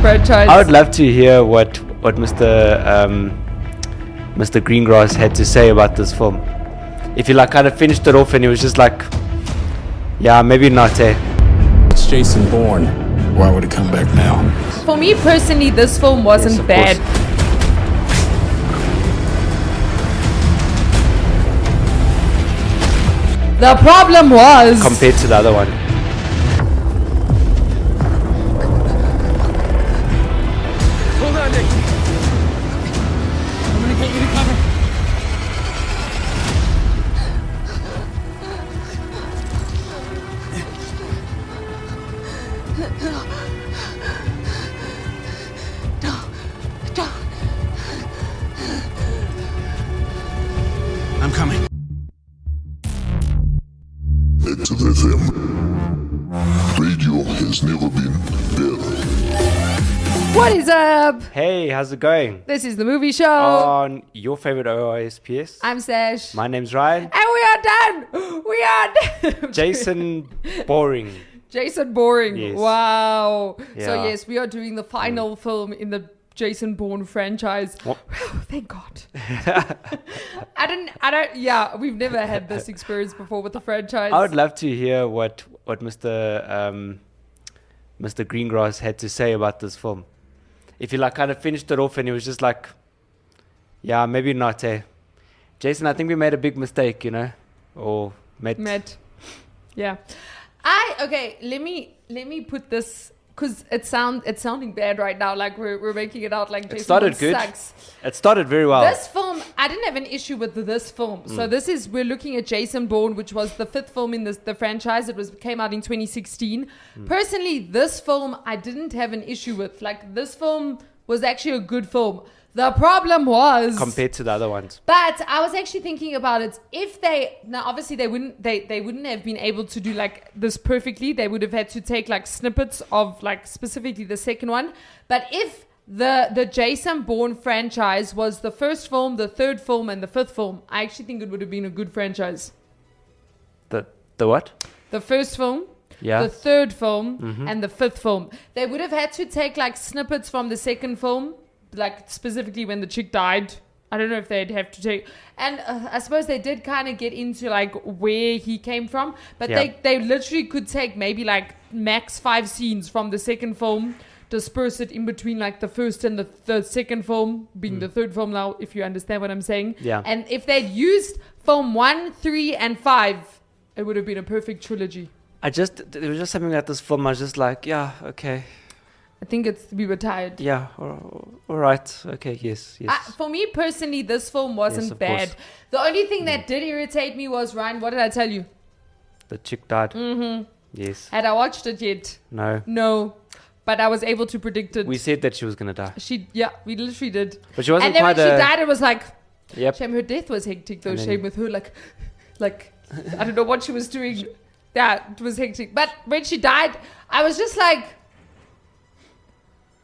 franchise. I would love to hear what Mr. Greengrass had to say about this film. If he like kind of finished it off and he was just like, yeah, maybe not, eh? It's Jason Bourne. Why would he come back now? For me personally, this film wasn't bad. Course. The problem was Compared to the other one. Hold on, Nick. I'm gonna get you to cover. I'm coming. Active FM. Radio has never been better. What is up? Hey, how's it going? This is the movie show. On your favorite OISPS. I'm Sash. My name's Ryan. And we are done. We are done. Jason Boring. Jason Boring. Yes. Wow. Yeah. So yes, we are doing the final film in the Jason Bourne franchise. What? Thank God. Yeah, we've never had this experience before with the franchise. I would love to hear what Mr. Greengrass had to say about this film. If he like kind of finished it off and he was just like, yeah, maybe not, eh? Jason, I think we made a big mistake, you know? Or met. Yeah. Okay, let me put this, because it's sounding bad right now, like we're making it out like Jason It started Bourne good. sucks. It started very well. This film, I didn't have an issue with this film. So we're looking at Jason Bourne, which was the fifth film in the franchise. It came out in 2016. Personally, this film I didn't have an issue with. Like, this film was actually a good film. The problem was Compared to the other ones. But I was actually thinking about it. If obviously they wouldn't have been able to do like this perfectly. They would have had to take like snippets of like specifically the second one. But if the Jason Bourne franchise was the first film, the third film, and the fifth film, I actually think it would have been a good franchise. The what? The first film, Yeah. the third film, and the fifth film. They would have had to take like snippets from the second film, like specifically when the chick died. I don't know if they'd have to take, and I suppose they did kind of get into like where he came from, but they literally could take maybe like max 5 scenes from the second film, disperse it in between like the first and the second film, being the third film now, if you understand what I'm saying. Yeah. And if they'd used film 1, 3, and 5, it would have been a perfect trilogy. There was just something about this film. I was just like, yeah, okay. I think we were tired. Yeah, all right. Okay, yes. For me personally, this film wasn't of bad. course. The only thing that did irritate me was, Ryan, what did I tell you? The chick died. Mm-hmm. Yes. Had I watched it yet? No. No. But I was able to predict it. We said that she was going to die. We literally did. But she wasn't and then quite when she died, it was like, Yep. shame her death was hectic though. And then- Shame with her, like, I don't know what she was doing. Yeah, it was hectic. But when she died, I was just like,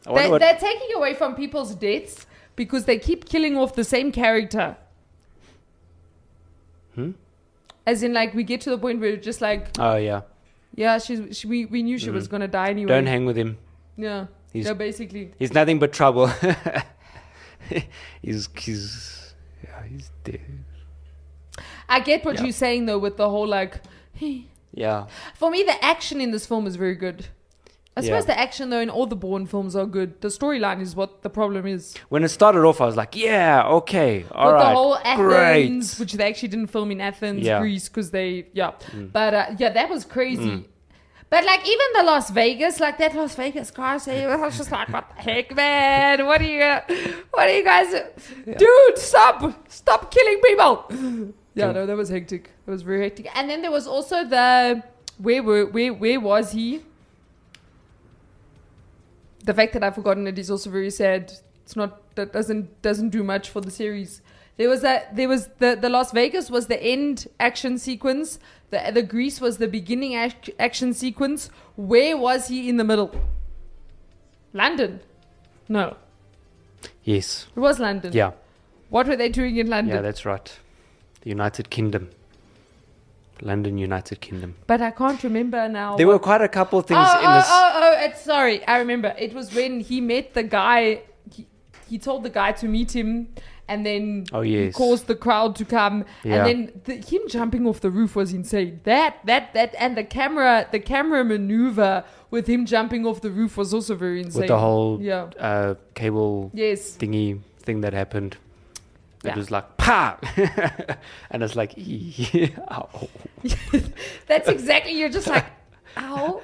they're taking away from people's deaths because they keep killing off the same character. As in, like, we get to the point where it's just like, Oh, yeah. yeah, we knew she was going to die anyway. Don't hang with him. Yeah. He's- Basically. He's nothing but trouble. he's dead. I get what Yeah. you're saying, though, with the whole, like, Yeah. for me, the action in this film is very good. I suppose Yeah. the action, though, in all the Bourne films are good. The storyline is what the problem is. When it started off, I was like, yeah, okay, all With right, the whole Athens, great. which they actually didn't film in Athens, Yeah. Greece, because But that was crazy. But like even the Las Vegas, like that Las Vegas car scene, I was just like, what the heck, man? What are you guys? Dude, stop killing people. Yeah, no, that was hectic. It was very hectic. And then there was also where was he? The fact that I've forgotten it is also very sad. It's not, that doesn't do much for the series. There was the Las Vegas was the end action sequence. The Greece was the beginning action sequence. Where was he in the middle? London? No. Yes. It was London. Yeah. What were they doing in London? Yeah, that's right. The United Kingdom. London, United Kingdom. But I can't remember now. There were quite a couple things Sorry, I remember. It was when he met the guy. He told the guy to meet him, and then he caused the crowd to come. Yeah. And then him jumping off the roof was insane. That, and the camera maneuver with him jumping off the roof was also very insane. With the whole cable thing that happened. It was like, pa! And it's like, ow. That's exactly, you're just like, ow.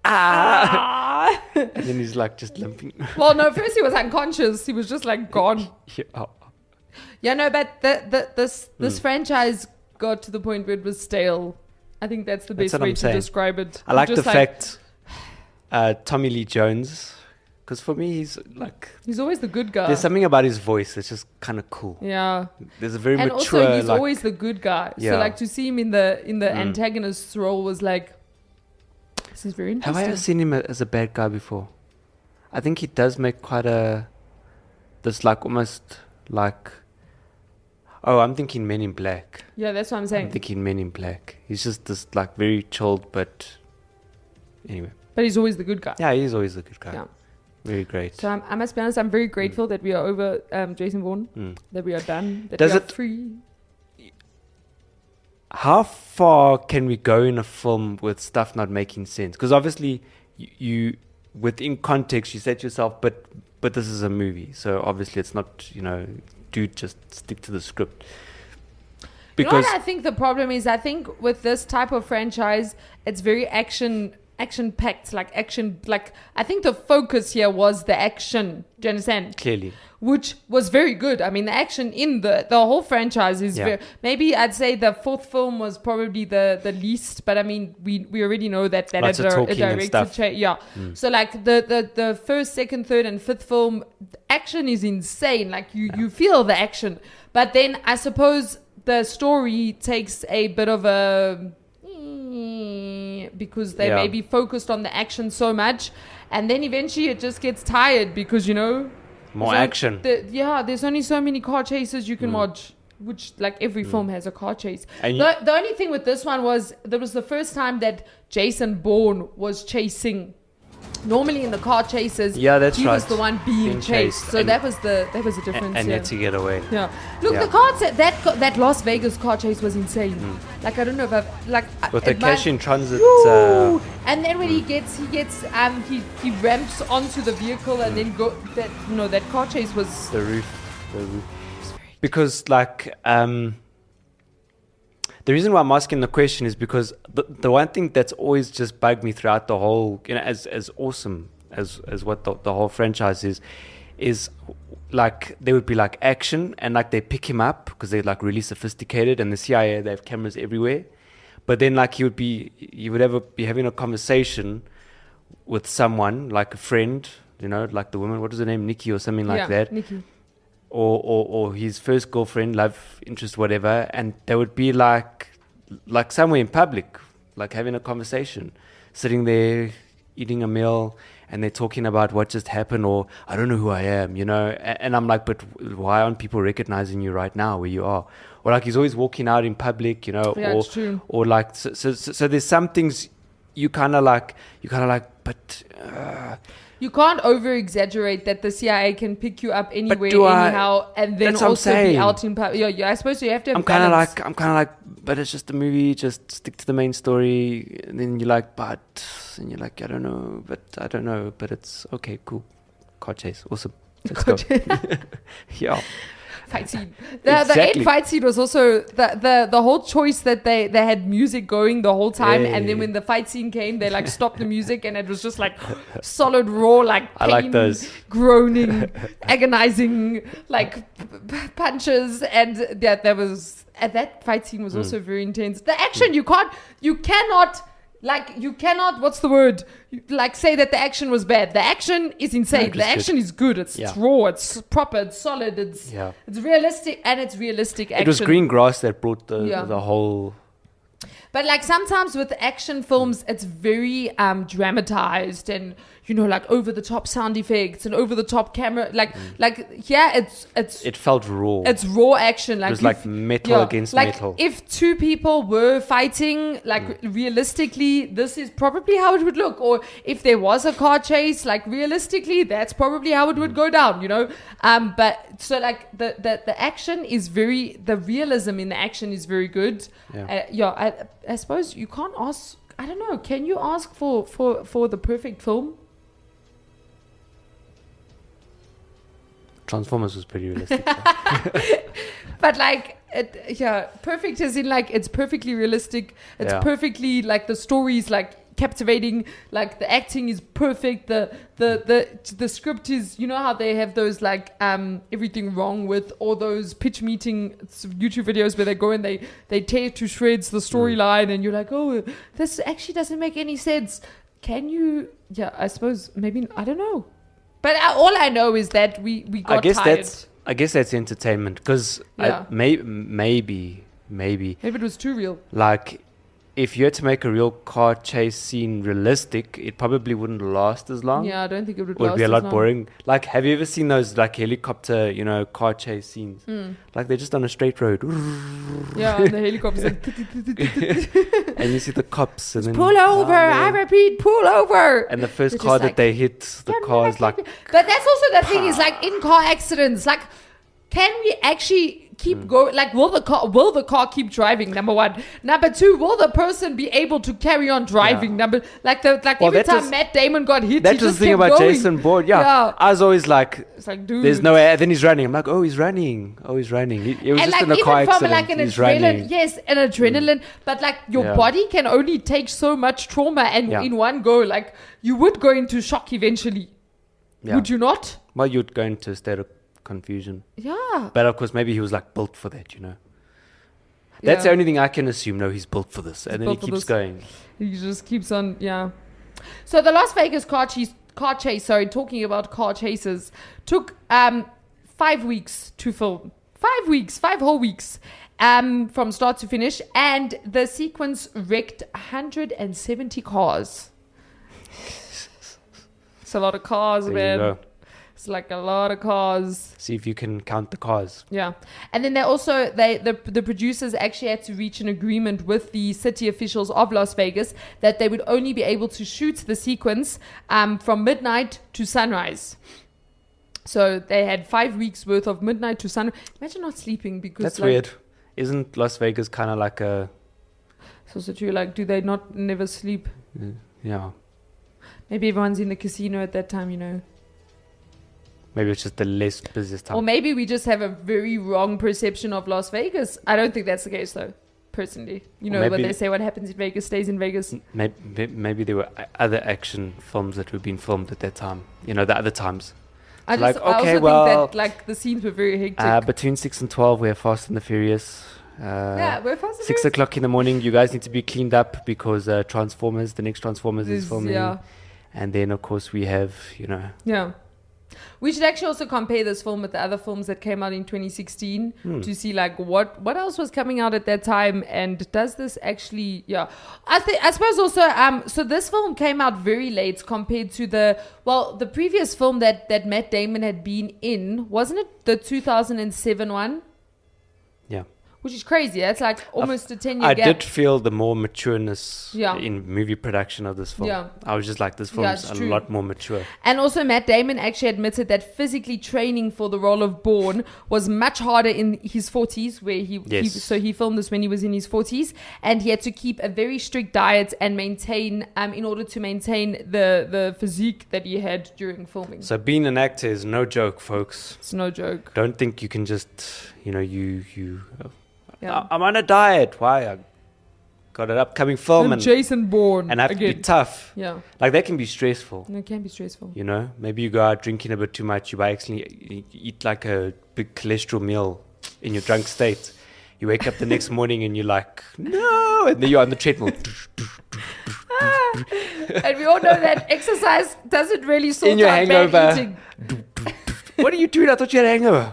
And then he's like just limping. Well, no, first he was unconscious. He was just like gone. Yeah, no, but this franchise got to the point where it was stale. I think that's the best way to describe it. I like the fact Tommy Lee Jones, because for me he's always the good guy. There's something about his voice that's just kind of cool. Yeah. There's a very mature. And also he's always the good guy. Yeah. So like to see him in the antagonist's role was like, this is very interesting. Have I ever seen him as a bad guy before? I think he does make quite almost like. Oh, I'm thinking Men in Black. Yeah, that's what I'm saying. I'm thinking Men in Black. He's just this like very chilled, but anyway. But he's always the good guy. Yeah, he's always the good guy. Yeah. Very great. So I must be honest, I'm very grateful that we are over Jason Bourne, that we are done, that we are free. How far can we go in a film with stuff not making sense? Because obviously, you within context, you said to yourself, but this is a movie, so obviously it's not, dude, just stick to the script. Because you know what I think the problem is? I think with this type of franchise, it's very action-packed, I think the focus here was the action. Do you understand? Clearly. Which was very good. I mean, the action in the whole franchise is very... Maybe I'd say the fourth film was probably the least, but I mean, we already know that Lots of a director... Yeah. So like the first, second, third and fifth film, action is insane. Like you feel the action. But then I suppose the story takes a bit of a... because they maybe focused on the action so much, and then eventually it just gets tired because more action. There's only so many car chases you can watch, which like every film has a car chase. And the only thing with this one was that was the first time that Jason Bourne was chasing. Normally in the car chases, he was the one being chased. So that was the difference. And had to get away. Yeah. Look, the car that Las Vegas car chase was insane. Like I don't know if I've with the cash in transit. And then when he ramps onto the vehicle and then that car chase was the roof. Because the reason why I'm asking the question is because the one thing that's always just bugged me throughout the whole, as awesome as what the whole franchise is like there would be like action and like they pick him up because they're like really sophisticated, and the CIA, they have cameras everywhere. But then like he would be having a conversation with someone, like a friend, like the woman, what is her name, Nikki or something like that. Nikki. Or his first girlfriend, love interest, whatever, and they would be like somewhere in public, like having a conversation, sitting there eating a meal, and they're talking about what just happened, or I don't know who I am, and I'm like, but why aren't people recognizing you right now where you are? Or like he's always walking out in public, it's true. Or like so there's some things you kind of like, but. You can't over-exaggerate that the CIA can pick you up anywhere, anyhow, and then also be out in public. Yeah, I suppose you have to have balance. I'm kind of like, but it's just a movie, just stick to the main story. And then you're like, and you're like, I don't know, but it's okay, cool. Car chase, awesome. Let's go. Yeah. Fight scene. The end fight scene was also the whole choice that they had music going the whole time, and then when the fight scene came, they like stopped the music, and it was just like solid raw, like pain, I like those groaning, agonizing, like punches, and that fight scene was also very intense. The action you cannot. What's the word? Say that the action was bad. The action is insane. The action is good. It's raw. It's proper. It's solid. It's realistic, and it's realistic action. It was Green Grass that brought the whole... But like sometimes with action films, it's very dramatized and like over the top sound effects and over the top camera. Like It felt raw. It's raw action. Like it was like metal against metal. If two people were fighting, like realistically, this is probably how it would look. Or if there was a car chase, like realistically, that's probably how it would go down. But so like the action is the realism in the action is very good. I suppose you can't ask. I don't know. Can you ask for the perfect film? Transformers was pretty realistic. But like, perfect as in like it's perfectly realistic. It's perfectly like the story is like captivating. Like the acting is perfect. The script is, how they have those like everything wrong with all those pitch meeting YouTube videos where they go and they tear to shreds the storyline and you're like, oh, this actually doesn't make any sense. Can you? Yeah, I suppose maybe I don't know. But all I know is that we got tired. I guess that's entertainment because maybe it was too real. Like, if you had to make a real car chase scene realistic, it probably wouldn't last as long. Yeah, I don't think it would. It would be a lot boring. Like, have you ever seen those like helicopter, car chase scenes? Like they're just on a straight road. Yeah, and the helicopters. And you see the cops and then pull over. I repeat, pull over. And the first car that they hit, the car is like. But that's also the thing is like in car accidents, like, can we actually keep going? Like, will the car keep driving? Number one. Number two, will the person be able to carry on driving? Every time Matt Damon got hit, that's the thing about going. Jason Bourne. Yeah, I was always like, it's like, dude, there's no way. And then he's running. I'm like, oh, he's running. It was just like, in a car accident. Like an he's adrenaline, running. yes, an adrenaline. But like your body can only take so much trauma, and in one go, like you would go into shock eventually. Yeah. Would you not? Well, you'd go into a state of confusion. Yeah. But of course, maybe he was like built for that, That's the only thing I can assume. No, he's built for this. And then he keeps going. He just keeps on, So the Las Vegas car chase, talking about car chases, took 5 weeks to film. 5 weeks, 5 whole weeks from start to finish. And the sequence wrecked 170 cars. It's a lot of cars, there man. You go. It's like a lot of cars. See if you can count the cars. Yeah. And then the producers actually had to reach an agreement with the city officials of Las Vegas that they would only be able to shoot the sequence from midnight to sunrise. So they had 5 weeks worth of midnight to sunrise. Imagine not sleeping because that's weird. Isn't Las Vegas kind of like a... So true. Like, do they not never sleep? Yeah. Maybe everyone's in the casino at that time, Maybe it's just the less busiest time. Or maybe we just have a very wrong perception of Las Vegas. I don't think that's the case, though, personally. When they say what happens in Vegas stays in Vegas. Maybe there were other action films that were being filmed at that time. The other times. I also think that like the scenes were very hectic. Between 6 and 12, we have Fast and the Furious. We're Fast and 6 o'clock in the morning, you guys need to be cleaned up because the next Transformers is filming. Yeah. And then, of course, we have, Yeah. We should actually also compare this film with the other films that came out in 2016 to see like what else was coming out at that time, and does this actually? Yeah, I suppose also so this film came out very late compared to the previous film that Matt Damon had been in, wasn't it the 2007 one? Yeah. Which is crazy. That's like almost a 10-year gap. I did feel the more matureness in movie production of this film. Yeah. I was just like, this film's a lot more mature. And also Matt Damon actually admitted that physically training for the role of Bourne was much harder in his 40s, where he filmed this when he was in his 40s, and he had to keep a very strict diet and maintain, in order to maintain the physique that he had during filming. So being an actor is no joke, folks. It's no joke. Don't think you can just, I'm on a diet. Why? I got an upcoming film. And Jason Bourne. And I have to be tough. Yeah. Like, that can be stressful. It can be stressful. Maybe you go out drinking a bit too much. You eat like a big cholesterol meal in your drunk state. You wake up the next morning and you're like, no. And then you're on the treadmill. And we all know that exercise doesn't really sort in your out hangover. bad eating. What are you doing? I thought you had a hangover.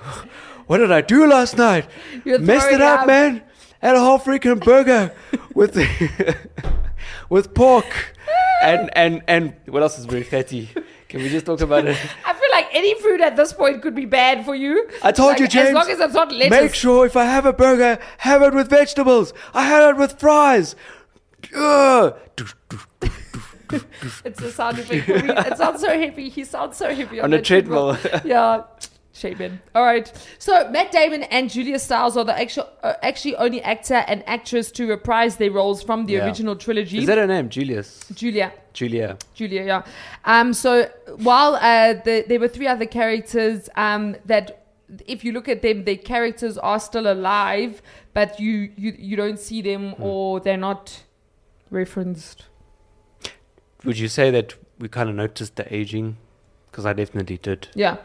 What did I do last night? Messed it up, man. and a whole freaking burger with with pork and what else is very fatty? Can we just talk about it? I feel like any food at this point could be bad for you. I told Like, you, James. As long as it's not lettuce. Make sure if I have a burger, have it with vegetables. I had it with fries. Ugh. It's a sound effect for me. It sounds so heavy. He sounds so heavy On a that treadmill. Yeah. Shame in. All right. So Matt Damon and Julia Stiles are the actually only actor and actress to reprise their roles from the Yeah. original trilogy. Is that her name? Julius? Julia, yeah. So while there were 3 other characters that, if you look at them, their characters are still alive, but you don't see them or they're not referenced. Would you say that we kind of noticed the aging? Because I definitely did. Yeah.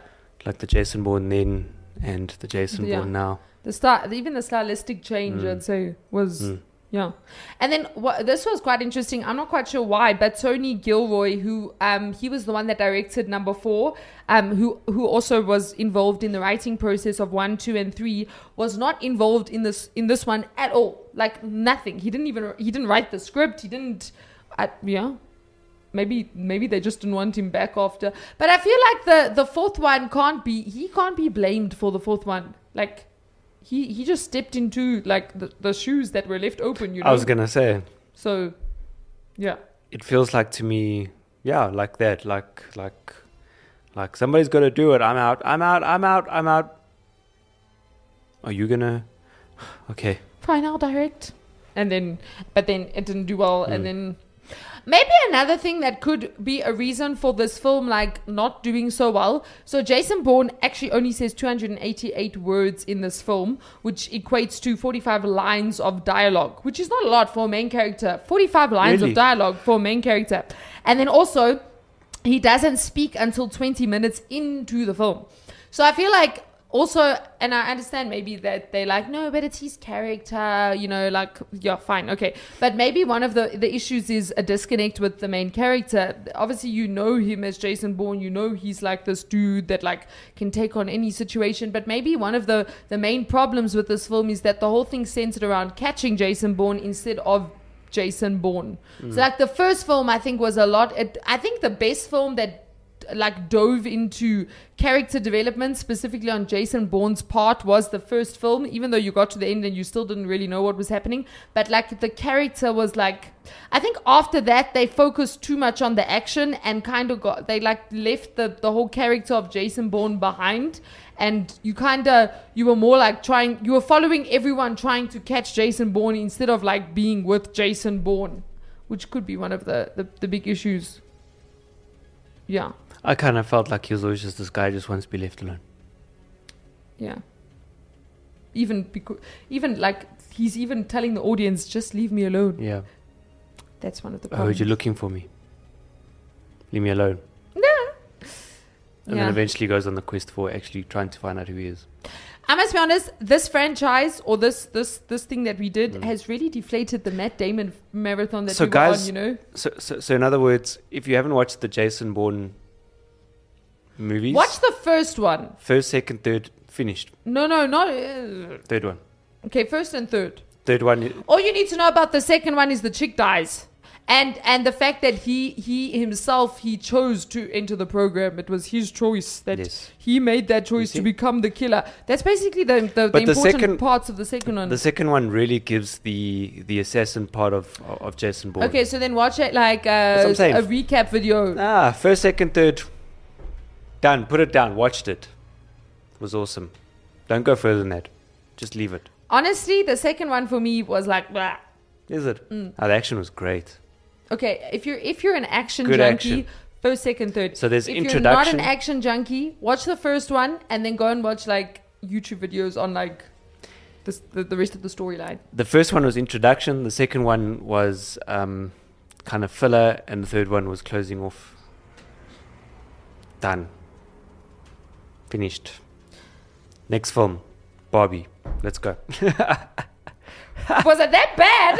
Like the Jason Bourne then and the Jason Bourne now. Even the stylistic change, I'd say, was yeah. And then this was quite interesting. I'm not quite sure why, but Tony Gilroy, who he was the one that directed number 4, who also was involved in the writing process of 1, 2, and 3, was not involved in this one at all. Like nothing. He didn't write the script. He didn't. Maybe they just didn't want him back after. But I feel like the 4th one can't be blamed for the 4th one. Like he just stepped into like the shoes that were left open, you know. I was gonna say. So yeah. It feels like to me, yeah, like that. Like somebody's gotta do it. I'm out. Are you gonna okay. Fine, I'll direct. But then it didn't do well, and then maybe another thing that could be a reason for this film like not doing so well. So Jason Bourne actually only says 288 words in this film, which equates to 45 lines of dialogue, which is not a lot for a main character. 45 lines Really? of dialogue for a main character. And then also, he doesn't speak until 20 minutes into the film. So I feel like also, and I understand maybe that they're like, no, but it's his character, you know, like, yeah, fine, okay. But maybe one of the issues is a disconnect with the main character. Obviously, you know him as Jason Bourne. You know he's like this dude that like can take on any situation. But maybe one of the main problems with this film is that the whole thing's centered around catching Jason Bourne instead of Jason Bourne. So like the first film, I think, was a lot. I think the best film that like dove into character development specifically on Jason Bourne's part was the first film, even though you got to the end and you still didn't really know what was happening. But like the character was like, I think after that they focused too much on the action and kind of they like left the whole character of Jason Bourne behind, and you were more like you were following everyone trying to catch Jason Bourne instead of like being with Jason Bourne, which could be one of the big issues. Yeah. I kind of felt like he was always just this guy who just wants to be left alone. Yeah. Even like he's even telling the audience, just leave me alone. Yeah. That's one of the I heard problems. you're looking for me. Leave me alone. No. And then eventually goes on the quest for actually trying to find out who he is. I must be honest, this franchise or this thing that we did has really deflated the Matt Damon marathon that we were on, you know? So in other words, if you haven't watched the Jason Bourne movies, Watch the first one. first, second, third, finished. No, not... Third one. okay, first and third. Third one. All you need to know about the second one is the chick dies. And the fact that he himself chose to enter the program. It was his choice that he made that choice to become the killer. That's basically the important parts of the second one. The second one really gives the assassin part of Jason Bourne. Okay, so then watch it like That's what I'm saying. a recap video. First, second, third, done. Put it down. Watched it. It was awesome. Don't go further than that. Just leave it. Honestly, the second one for me was like, blah. Is it? The action was great. Okay, if you're an action Good junkie, action. first, second, third. So there's if introduction. you're not an action junkie, watch the first one and then go and watch like YouTube videos on like the rest of the storyline. The first one was introduction. The second one was kind of filler, and the third one was closing off. Done. Finished. Next film, Barbie. Let's go. Was it that bad?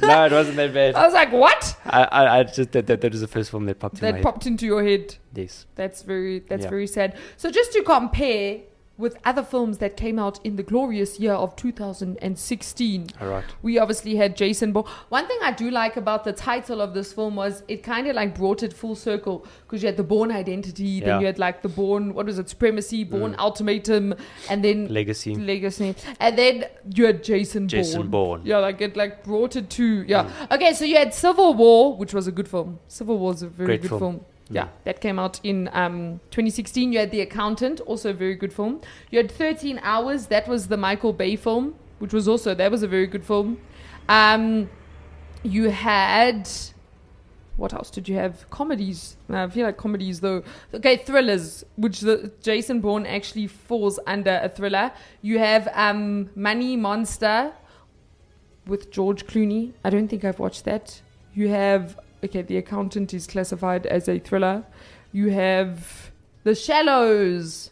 No, it wasn't that bad. I was like, what? I just that was the first film that popped in my That head. popped into your head. Yes. That's very sad. So just to compare, with other films that came out in the glorious year of 2016. All right. We obviously had Jason Bourne. One thing I do like about the title of this film was it kind of like brought it full circle, because you had the Bourne Identity, then you had like the Bourne, what was it, Supremacy, Bourne Ultimatum, and then Legacy, and then you had Jason Bourne. Yeah, like it like brought it to Okay, so you had Civil War, which was a good film. Civil War is a very good film. Yeah, that came out in 2016. You had The Accountant, also a very good film. You had 13 Hours, that was the Michael Bay film, which was also, that was a very good film. You had, what else did you have? Comedies. I feel like comedies though. Okay, thrillers, which the Jason Bourne actually falls under a thriller. You have Money Monster with George Clooney. I don't think I've watched that. You have... Okay, The Accountant is classified as a thriller. You have The Shallows.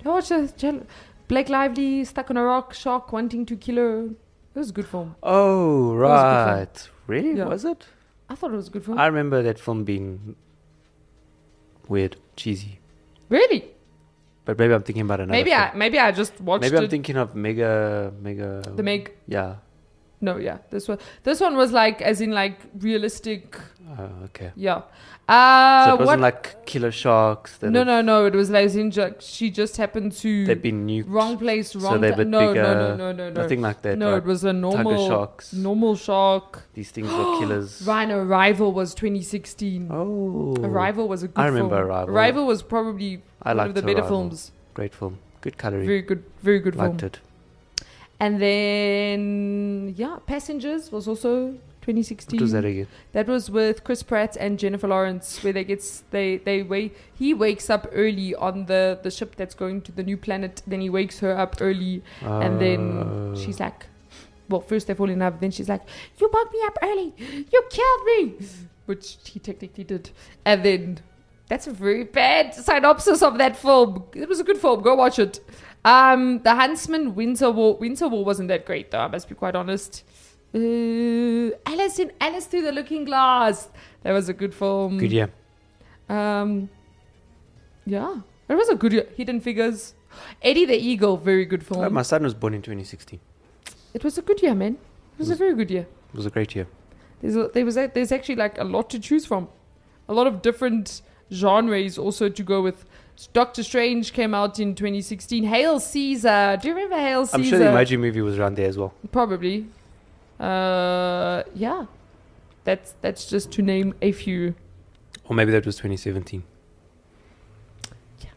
I watched The Shallows. Blake Lively, stuck on a rock, shark wanting to kill her. It was a good film. Oh, right. Really? Yeah. Was it? I thought it was a good film. I remember that film being weird, cheesy. Really? But maybe I'm thinking about another film. Maybe I just watched it. Maybe I'm thinking of Mega... The Meg. Yeah. No, yeah. This one was like, as in like realistic. Oh, okay. Yeah. So it wasn't like killer sharks. No. It was like she just happened to. They've been nuked. Wrong place, wrong So they're a bit No. Nothing like that. No, right? it was a normal Tiger sharks. Normal shark. These things were killers. Ryan, Arrival was 2016. Oh. Arrival was a good film. I remember Arrival. Arrival was probably one of the better films. Great film. Good coloring. Very good film. Liked it. And then, Passengers was also 2016. What was that again? That was with Chris Pratt and Jennifer Lawrence, where he wakes up early on the ship that's going to the new planet. Then he wakes her up early, and then she's like, well, first they fall in love, then she's like, you woke me up early, you killed me, which he technically did. And then that's a very bad synopsis of that film. It was a good film. Go watch it. The Huntsman, Winter War wasn't that great though, I must be quite honest. Alice Through the Looking Glass, that was a good film. Good year. It was a good year. Hidden Figures, Eddie the Eagle, very good film. Oh, my son was born in 2016. It was a good year, man. It was a very good year. It was a great year. There's actually like a lot to choose from, a lot of different genres also to go with. Doctor Strange came out in 2016. Hail Caesar. Do you remember Hail Caesar? I'm sure the Emoji Movie was around there as well. Probably. Yeah. That's just to name a few. Or maybe that was 2017. Yeah.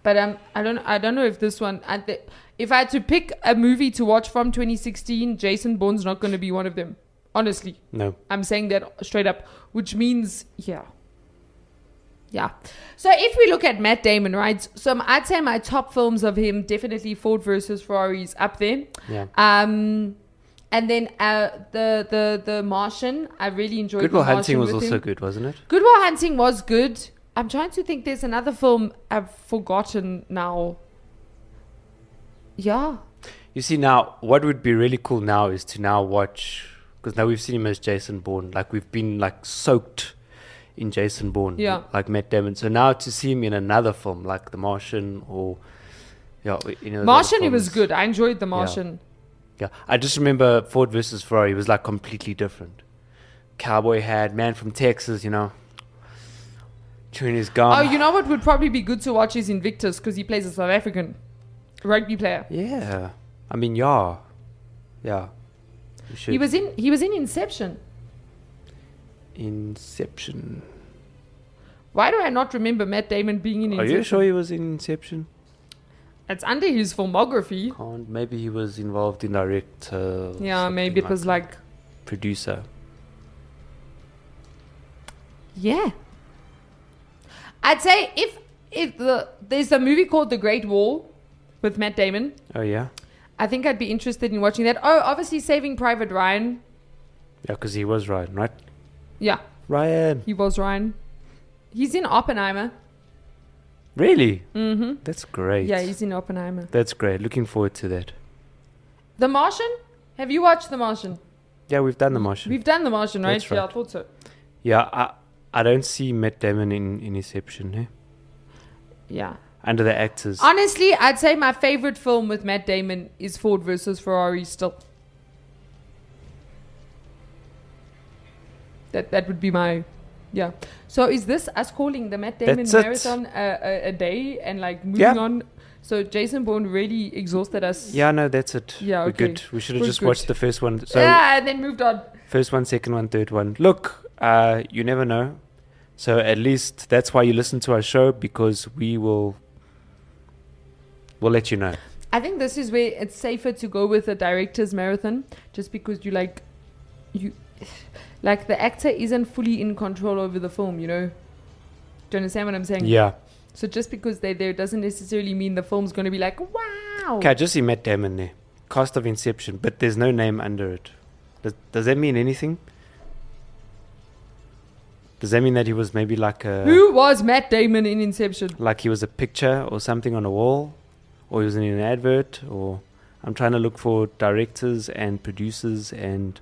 But I don't know if this one. If I had to pick a movie to watch from 2016, Jason Bourne's not going to be one of them. Honestly. No. I'm saying that straight up, which means Yeah. So if we look at Matt Damon, right? So I'd say my top films of him, definitely Ford versus Ferrari is up there. Yeah. And then the Martian, I really enjoyed. Good Will The Martian Hunting was with also him. good, wasn't it? Good Will Hunting was good. I'm trying to think. There's another film I've forgotten now. Yeah. You see, now what would be really cool now is to now watch, because now we've seen him as Jason Bourne. Like we've been like soaked in Jason Bourne, like Matt Damon. So now to see him in another film like The Martian or Martian, he was good. I enjoyed The Martian. Yeah, I just remember Ford versus Ferrari was like completely different. Cowboy hat, man from Texas, chewing his gum. Oh, you know what would probably be good to watch is Invictus, because he plays a South African rugby player. Yeah, I mean, yeah. He was in Inception. Inception. Why do I not remember Matt Damon being in Inception? Are you sure he was in Inception? It's under his filmography. Maybe he was involved in director. Yeah, maybe it was like producer. Yeah. I'd say if there's a movie called The Great Wall with Matt Damon. Oh yeah. I think I'd be interested in watching that. Oh, obviously Saving Private Ryan. Yeah, because he was Ryan, right? Yeah. Ryan. He was Ryan. He's in Oppenheimer. Really? Mm-hmm. That's great. Yeah, he's in Oppenheimer. That's great. Looking forward to that. The Martian? Have you watched The Martian? Yeah, we've done The Martian. We've done The Martian, right? That's right. Yeah, I thought so. Yeah, I don't see Matt Damon in Inception. Eh? Yeah. under the actors. Honestly, I'd say my favorite film with Matt Damon is Ford versus Ferrari still. That would be my... Yeah. So is this us calling the Matt Damon That's it. marathon a day and like moving on? So Jason Bourne really exhausted us. Yeah, no, that's it. Yeah, We're okay. good. We should have We're just good. watched the first one. So Yeah, and then moved on. first one, second one, third one. Look, you never know. So at least that's why you listen to our show, because we'll let you know. I think this is where it's safer to go with a director's marathon, just because you the actor isn't fully in control over the film, you know. Do you understand what I'm saying? Yeah. So just because they're there doesn't necessarily mean the film's going to be like, wow. Okay, I just see Matt Damon there. Cast of Inception, but there's no name under it. Does that mean anything? Does that mean that he was maybe like a... Who was Matt Damon in Inception? Like he was a picture or something on a wall? Or he was in an advert? Or... I'm trying to look for directors and producers and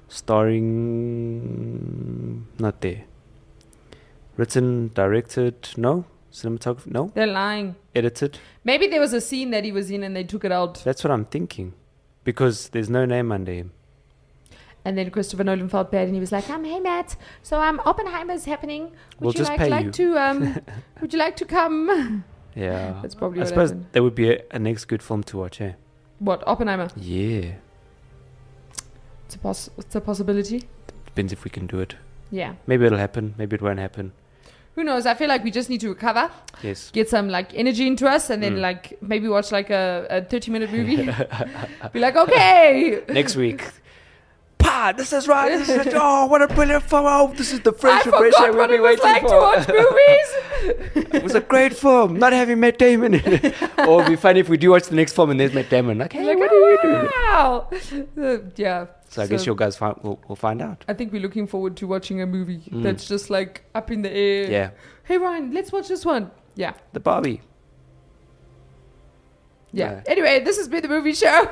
starring... Not there. Written, directed, no? Cinematography, no? They're lying. Edited? Maybe there was a scene that he was in and they took it out. That's what I'm thinking. Because there's no name under him. And then Christopher Nolan felt bad and he was like, hey Matt, so Oppenheimer's happening. We'll just pay you. Would you like to come? Yeah. That's probably I what suppose happened. that would be a next good film to watch, eh? What, Oppenheimer? Yeah. It's a possibility. Depends if we can do it. Yeah. Maybe it'll happen. Maybe it won't happen. Who knows? I feel like we just need to recover. Yes. Get some like energy into us and then like maybe watch like a 30-minute movie. Be like, okay. Next week. Pa, this is right. This is oh, what a brilliant film. Oh, this is the French I impression forgot we've what been it was waiting like for. to watch movies. It was a great film. Not having Matt Damon in it. Or it'd be funny if we do watch the next film and there's Matt Damon. Like, hey, Like, what are you doing? wow. Yeah. So I guess you guys will find out. I think we're looking forward to watching a movie that's just like up in the air. Yeah. Hey Ryan, let's watch this one. Yeah. The Barbie. Yeah. Anyway, this has been the movie show.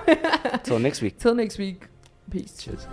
Till next week. Till next week. Peace. Cheers.